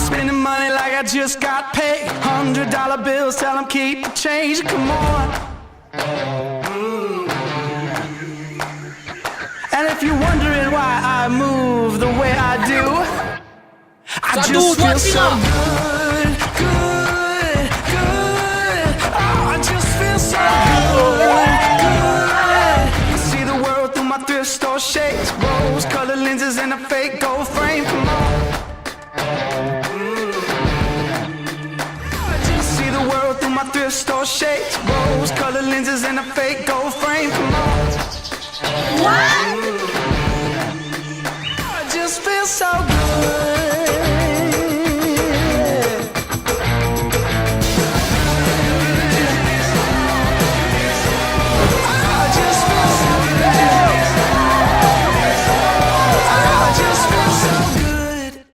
spending money like I just got paid. $100 bills, tell them keep the change. Come on. And if you're wondering why I move the way I do, I just feel so good, good, good. Oh, I just feel so good, good. I see the world through my thrift store shades, rose-colored lenses and a fake gold frame. Come on. I just see the world through my thrift store shades, rose-colored lenses and a fake gold frame. Come on.